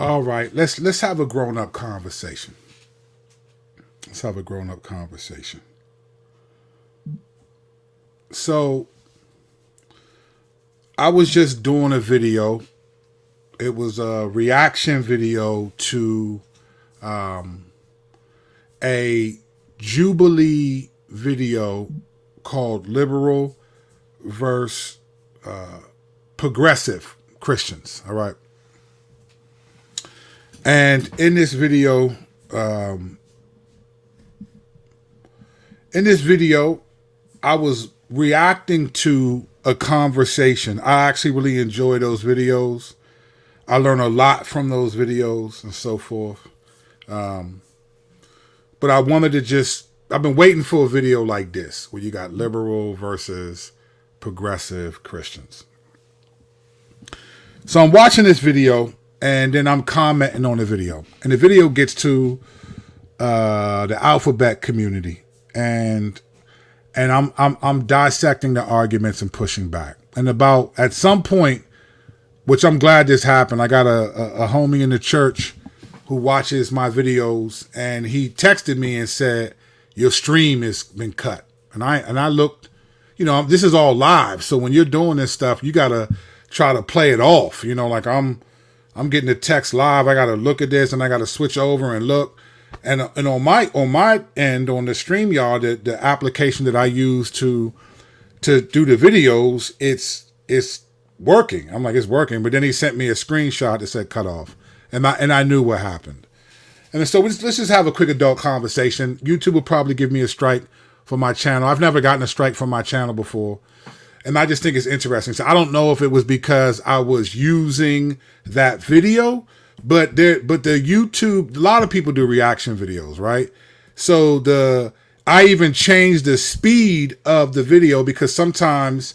All right, let's have a grown up conversation. Let's have a grown up conversation. So I was just doing a video. It was a reaction video to a Jubilee video called Liberal versus Progressive Christians. All right. And um, in this video, I was reacting to a conversation. I actually really enjoy those videos. I learn a lot from those videos and so forth. But I wanted to I've been waiting for a video like this, where you got liberal versus progressive Christians. So I'm watching this video, and then I'm commenting on the video. And the video gets to the alphabet community, and I'm dissecting the arguments and pushing back. And about at some point, which I'm glad this happened, I got a homie in the church who watches my videos, and he texted me and said, "Your stream has been cut." And I looked, this is all live, so when you're doing this stuff, you gotta try to play it off. Like I'm getting the text live. I gotta look at this, and I gotta switch over and look. And on my end, on the StreamYard, the application that I use to do the videos, it's working. I'm like, it's working. But then he sent me a screenshot that said cut off. And I knew what happened. And so let's just have a quick adult conversation. YouTube will probably give me a strike for my channel. I've never gotten a strike from my channel before. And I just think it's interesting. So I don't know if it was because I was using that video, but the YouTube, a lot of people do reaction videos, right? So I even changed the speed of the video because sometimes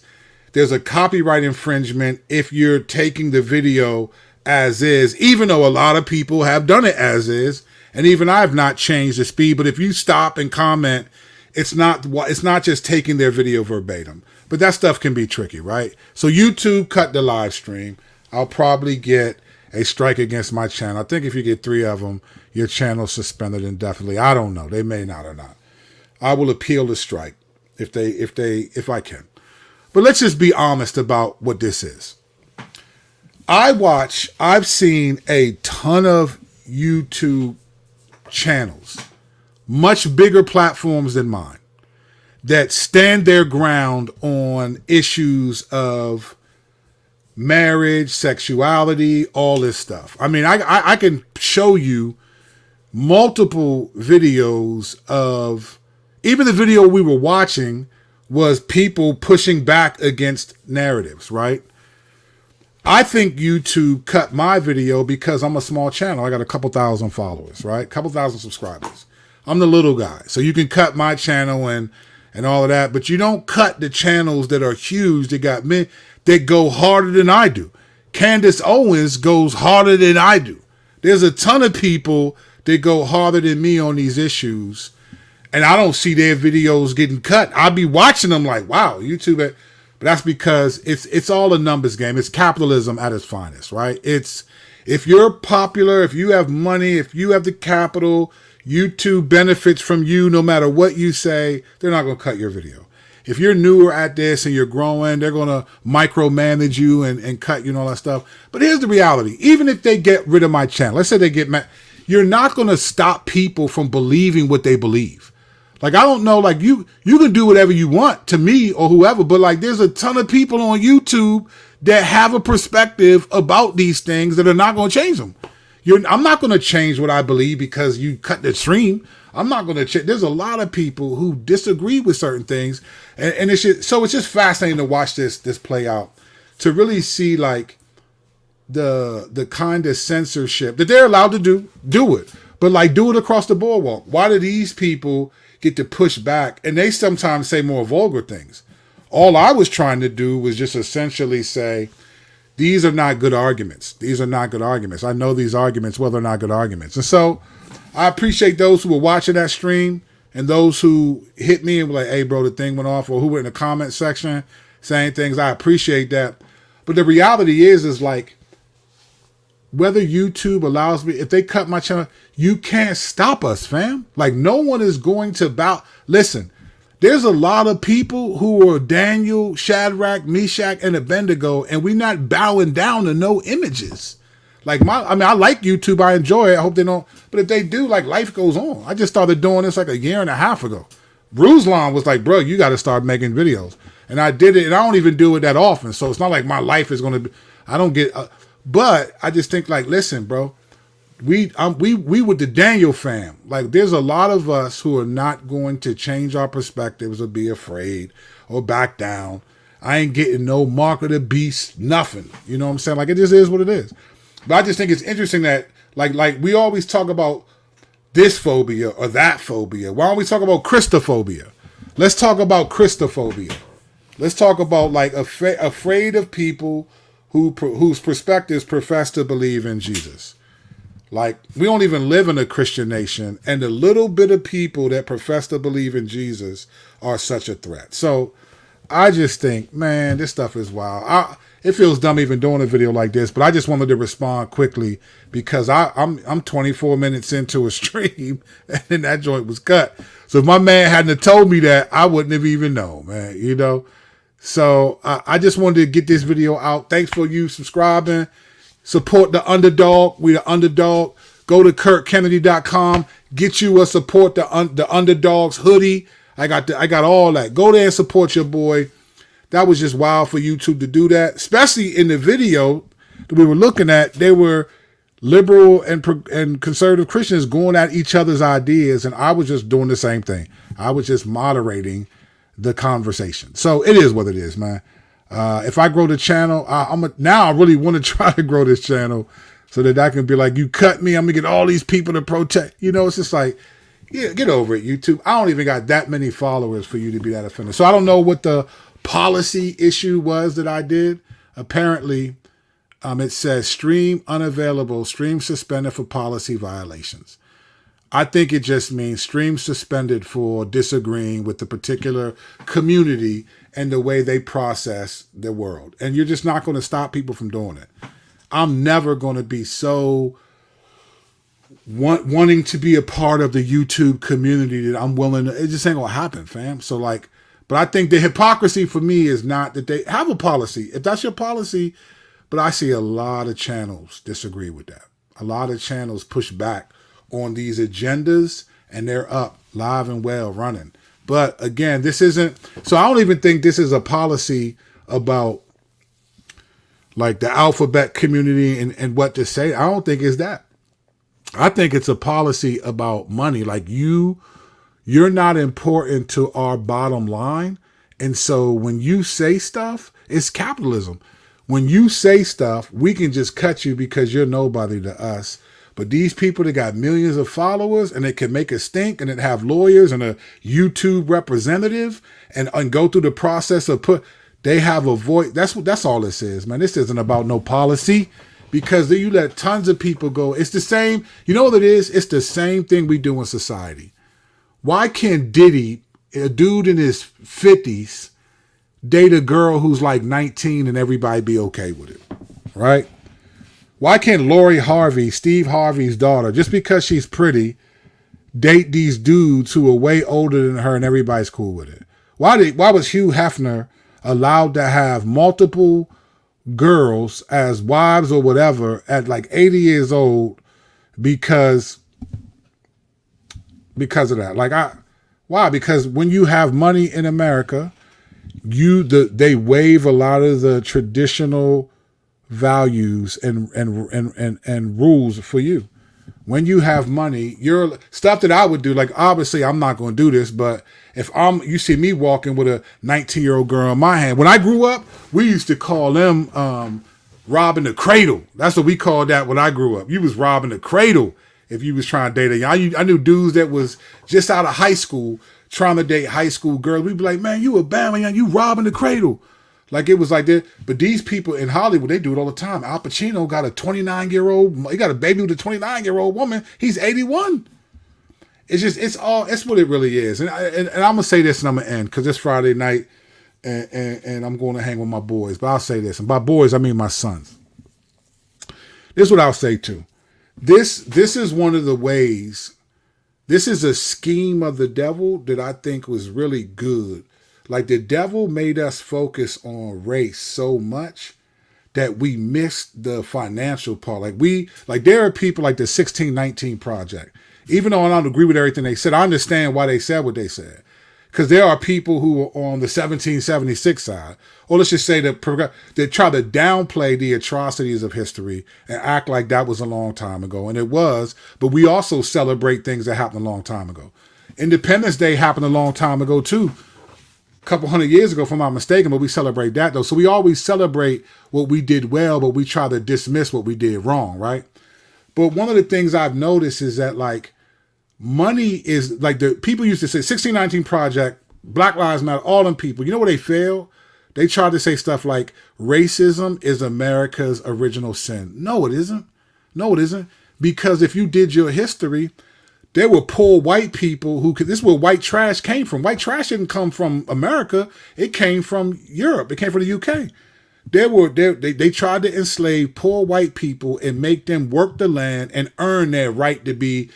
there's a copyright infringement if you're taking the video as is, even though a lot of people have done it as is. And even I have not changed the speed, but if you stop and comment, it's not just taking their video verbatim, but that stuff can be tricky, right? So YouTube cut the live stream. I'll probably get a strike against my channel. I think if you get 3 of them, your channel's suspended indefinitely. I don't know. They may not or not. I will appeal the strike if I can. But let's just be honest about what this is. I've seen a ton of YouTube channels, much bigger platforms than mine, that stand their ground on issues of marriage, sexuality, all this stuff. I mean, I can show you multiple videos of, even the video we were watching was people pushing back against narratives, right? I think YouTube cut my video because I'm a small channel. I got a couple thousand followers, right? A couple thousand subscribers. I'm the little guy. So you can cut my channel and all of that, but you don't cut the channels that are huge, that got me, that go harder than I do. Candace Owens goes harder than I do. There's a ton of people that go harder than me on these issues, and I don't see their videos getting cut. I'll be watching them like, wow, YouTube. But that's because it's all a numbers game. It's capitalism at its finest, right? It's, if you're popular, if you have money, if you have the capital, YouTube benefits from you no matter what you say. They're not going to cut your video. If you're newer at this and you're growing, they're going to micromanage you and cut you and all that stuff. But here's the reality. Even if they get rid of my channel, let's say they get mad, you're not going to stop people from believing what they believe. Like, I don't know, like you can do whatever you want to me or whoever, but like there's a ton of people on YouTube that have a perspective about these things that are not going to change them. I'm not going to change what I believe because you cut the stream. I'm not going to change. There's a lot of people who disagree with certain things, and it's just fascinating to watch this play out, to really see like the kind of censorship that they're allowed to do it, but like do it across the boardwalk. Why do these people get to push back? And they sometimes say more vulgar things. All I was trying to do was just essentially say, these are not good arguments. These are not good arguments. I know these arguments, well, they're not good arguments. And so I appreciate those who were watching that stream and those who hit me and were like, hey, bro, the thing went off, or who were in the comment section saying things. I appreciate that. But the reality is like, whether YouTube allows me, if they cut my channel, you can't stop us, fam. Like, no one is going to bow. Listen, there's a lot of people who are Daniel, Shadrach, Meshach, and Abednego, and we're not bowing down to no images. Like, I like YouTube. I enjoy it. I hope they don't. But if they do, like, life goes on. I just started doing this like a year and a half ago. Ruslan was like, bro, you got to start making videos. And I did it, and I don't even do it that often. So it's not like my life is going to be, I don't get, but I just think, like, listen, bro, we with the Daniel fam. Like, there's a lot of us who are not going to change our perspectives or be afraid or back down. I ain't getting no mark of the beast, nothing. You know what I'm saying? Like, it just is what it is. But I just think it's interesting that, like we always talk about this phobia or that phobia. Why don't we talk about Christophobia? Let's talk about Christophobia. Let's talk about, like, afraid of people whose perspectives profess to believe in Jesus. Like, we don't even live in a Christian nation, and the little bit of people that profess to believe in Jesus are such a threat. So I just think, man, this stuff is wild. It feels dumb even doing a video like this, but I just wanted to respond quickly because I'm 24 minutes into a stream, and then that joint was cut. So if my man hadn't have told me that, I wouldn't have even known, man, you know? So I just wanted to get this video out. Thanks for you subscribing. Support the underdog. We the underdog. Go to KurtKennedy.com. Get you a support the underdogs hoodie. I got all that. Go there and support your boy. That was just wild for YouTube to do that, especially in the video that we were looking at. They were liberal and conservative Christians going at each other's ideas, and I was just doing the same thing. I was just moderating the conversation. So it is what it is, man. If I grow the channel, now I really want to try to grow this channel so that I can be like, you cut me, I'm gonna get all these people to protect. You know, it's just like, yeah, get over it, YouTube. I don't even got that many followers for you to be that offended. So I don't know what the policy issue was that I did. Apparently, it says stream unavailable, stream suspended for policy violations. I think it just means stream suspended for disagreeing with the particular community and the way they process the world. And you're just not going to stop people from doing it. I'm never going to be so wanting to be a part of the YouTube community that I'm willing to, it just ain't going to happen, fam. So, like, but I think the hypocrisy for me is not that they have a policy. If that's your policy, but I see a lot of channels disagree with that. A lot of channels push back on these agendas, and they're up live and well running. But again, this isn't, so I don't even think this is a policy about, like, the alphabet community and what to say. I don't think it's that. I think it's a policy about money. Like, you're not important to our bottom line. And so when you say stuff, it's capitalism. When you say stuff, we can just cut you because you're nobody to us. But these people that got millions of followers, and they can make a stink, and then have lawyers and a YouTube representative and go through the process of they have a voice. That's all this is, man. This isn't about no policy, because you let tons of people go. It's the same. You know what it is? It's the same thing we do in society. Why can't Diddy, a dude in his 50s, date a girl who's like 19 and everybody be okay with it, right? Why can't Lori Harvey, Steve Harvey's daughter, just because she's pretty, date these dudes who are way older than her and everybody's cool with it? Why was Hugh Hefner allowed to have multiple girls as wives or whatever at like 80 years old because of that? Like, why? Because when you have money in America, they waive a lot of the traditional values and rules for you. When you have money, you're stuff that I would do. Like, obviously I'm not going to do this, but if you see me walking with a 19-year-old girl in my hand, when I grew up, we used to call them robbing the cradle. That's what we called that when I grew up. You was robbing the cradle if you was trying to date I knew dudes that was just out of high school trying to date high school girls. We'd be like, man, you a bad man, you robbing the cradle. Like, it was like that. But these people in Hollywood, they do it all the time. Al Pacino got a 29-year-old, he got a baby with a 29-year-old woman. He's 81. It's what it really is. And I'm going to say this, and I'm going to end, because it's Friday night and I'm going to hang with my boys. But I'll say this, and by boys, I mean my sons. This is what I'll say too. This is one of the ways. This is a scheme of the devil that I think was really good. Like the devil made us focus on race so much that we missed the financial part. Like there are people like the 1619 Project. Even though I don't agree with everything they said, I understand why they said what they said. Because there are people who are on the 1776 side, or let's just say that try to downplay the atrocities of history and act like that was a long time ago. And it was, but we also celebrate things that happened a long time ago. Independence Day happened a long time ago too. A couple hundred years ago, if I'm not mistaken, but we celebrate that though. So we always celebrate what we did well, but we try to dismiss what we did wrong, right? But one of the things I've noticed is that like money is like the people used to say 1619 Project, Black Lives Matter, all them people, you know where they fail? They try to say stuff like racism is America's original sin. No, it isn't. No, it isn't. Because if you did your history, there were poor white people who could, this is where white trash came from. White trash didn't come from America. It came from Europe. It came from the UK. They tried to enslave poor white people and make them work the land and earn their right to be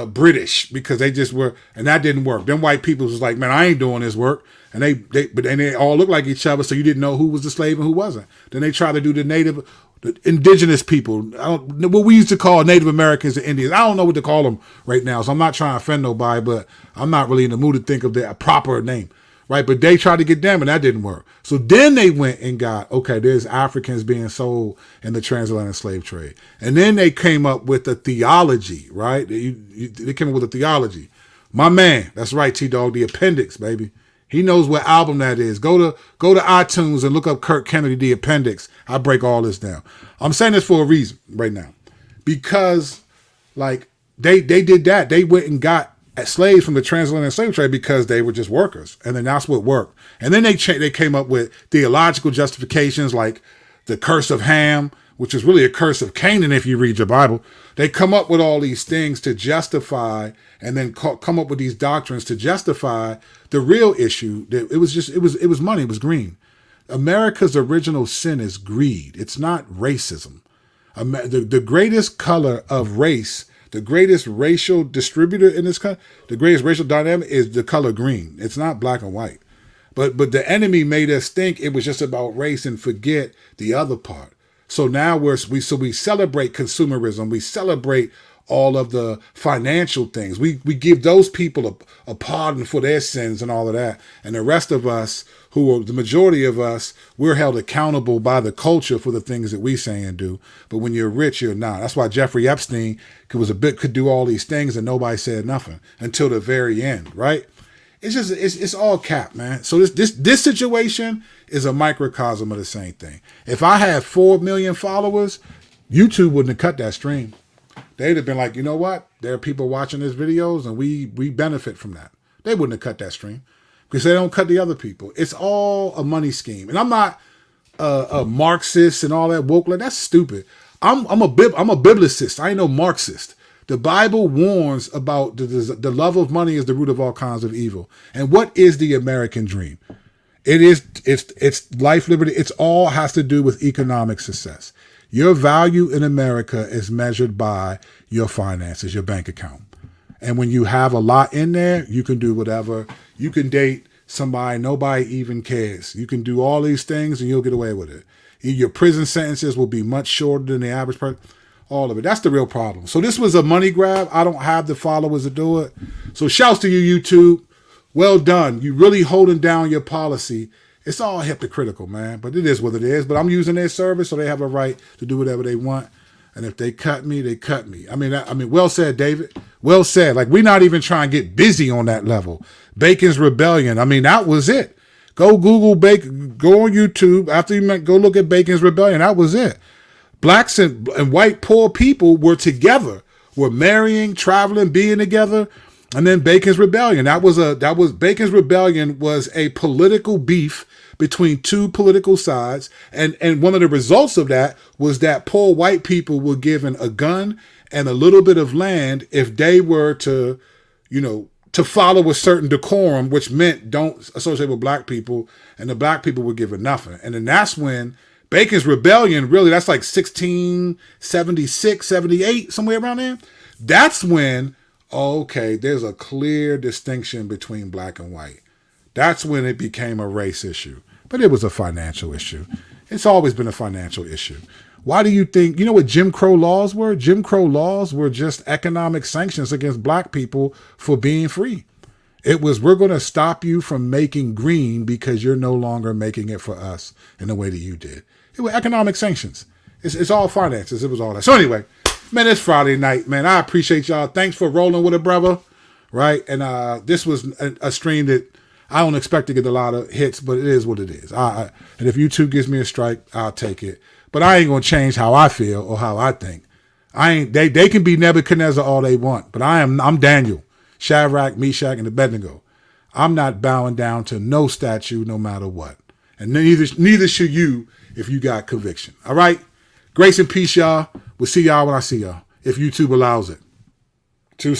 British, because they just were, and that didn't work. Them white people was like, man, I ain't doing this work, and they all looked like each other, so you didn't know who was the slave and who wasn't. Then they tried to do the indigenous people, what we used to call Native Americans and Indians. I don't know what to call them right now, so I'm not trying to offend nobody, but I'm not really in the mood to think of a proper name. Right, but they tried to get them, and that didn't work. So then they went and got, okay, there's Africans being sold in the transatlantic slave trade. And then they came up with a theology, right? They came up with a theology. My man, that's right, T-Dog, The Appendix, baby. He knows what album that is. Go to iTunes and look up Kirk Kennedy, The Appendix. I break all this down. I'm saying this for a reason right now. Because, like, they did that. They went and got slaves from the transatlantic slave trade because they were just workers, and then that's what worked. And then they came up with theological justifications like the curse of Ham, which is really a curse of Canaan if you read your Bible. They come up with all these things to justify, and then come up with these doctrines to justify the real issue. That it was money, it was green. America's original sin is greed. It's not racism. The greatest color of race, the greatest racial distributor in this country, the greatest racial dynamic is the color green. It's not black and white. But the enemy made us think it was just about race and forget the other part. So now we celebrate consumerism. We celebrate all of the financial things. We give those people a pardon for their sins and all of that. And the rest of us, who are the majority of us, we're held accountable by the culture for the things that we say and do. But when you're rich, you're not. That's why Jeffrey Epstein could do all these things and nobody said nothing until the very end, right? It's all cap, man. So this situation is a microcosm of the same thing. If I had 4 million followers, YouTube wouldn't have cut that stream. They'd have been like, you know what? There are people watching these videos and we benefit from that. They wouldn't have cut that stream because they don't cut the other people. It's all a money scheme. And I'm not a Marxist and all that woke. Like, that's stupid. I'm a biblicist. I ain't no Marxist. The Bible warns about the love of money is the root of all kinds of evil. And what is the American dream? It's life, liberty. It's all has to do with economic success. Your value in America is measured by your finances, your bank account. And when you have a lot in there, you can do whatever. You can date somebody, nobody even cares. You can do all these things and you'll get away with it. Your prison sentences will be much shorter than the average person. All of it. That's the real problem. So this was a money grab. I don't have the followers to do it. So shouts to you, YouTube. Well done. You really holding down your policy. It's all hypocritical, man. But it is what it is. But I'm using their service, so they have a right to do whatever they want. And if they cut me, they cut me. I mean, well said, David. Well said. Like, we're not even trying to get busy on that level. Bacon's Rebellion. I mean, that was it. Go Google Bacon. Go on YouTube. After you go look at Bacon's Rebellion. That was it. Blacks and white poor people were together, were marrying, traveling, being together, and then Bacon's Rebellion. Bacon's Rebellion was a political beef between two political sides, and one of the results of that was that poor white people were given a gun and a little bit of land if they were to follow a certain decorum, which meant don't associate with black people, and the black people were given nothing. And then that's when Bacon's Rebellion, really, that's like 1676, 78, somewhere around there. That's when, okay, there's a clear distinction between black and white. That's when it became a race issue. But it was a financial issue. It's always been a financial issue. Why do you think, you know what Jim Crow laws were? Jim Crow laws were just economic sanctions against black people for being free. It was, we're going to stop you from making green because you're no longer making it for us in the way that you did. It was economic sanctions. It's all finances. It was all that. So anyway, man, it's Friday night, man. I appreciate y'all. Thanks for rolling with it, brother. Right? And this was a stream that I don't expect to get a lot of hits, but it is what it is. And if YouTube gives me a strike, I'll take it. But I ain't going to change how I feel or how I think. They can be Nebuchadnezzar all they want, but I'm Daniel, Shadrach, Meshach, and Abednego. I'm not bowing down to no statue no matter what. And neither should you if you got conviction. All right? Grace and peace, y'all. We'll see y'all when I see y'all, if YouTube allows it.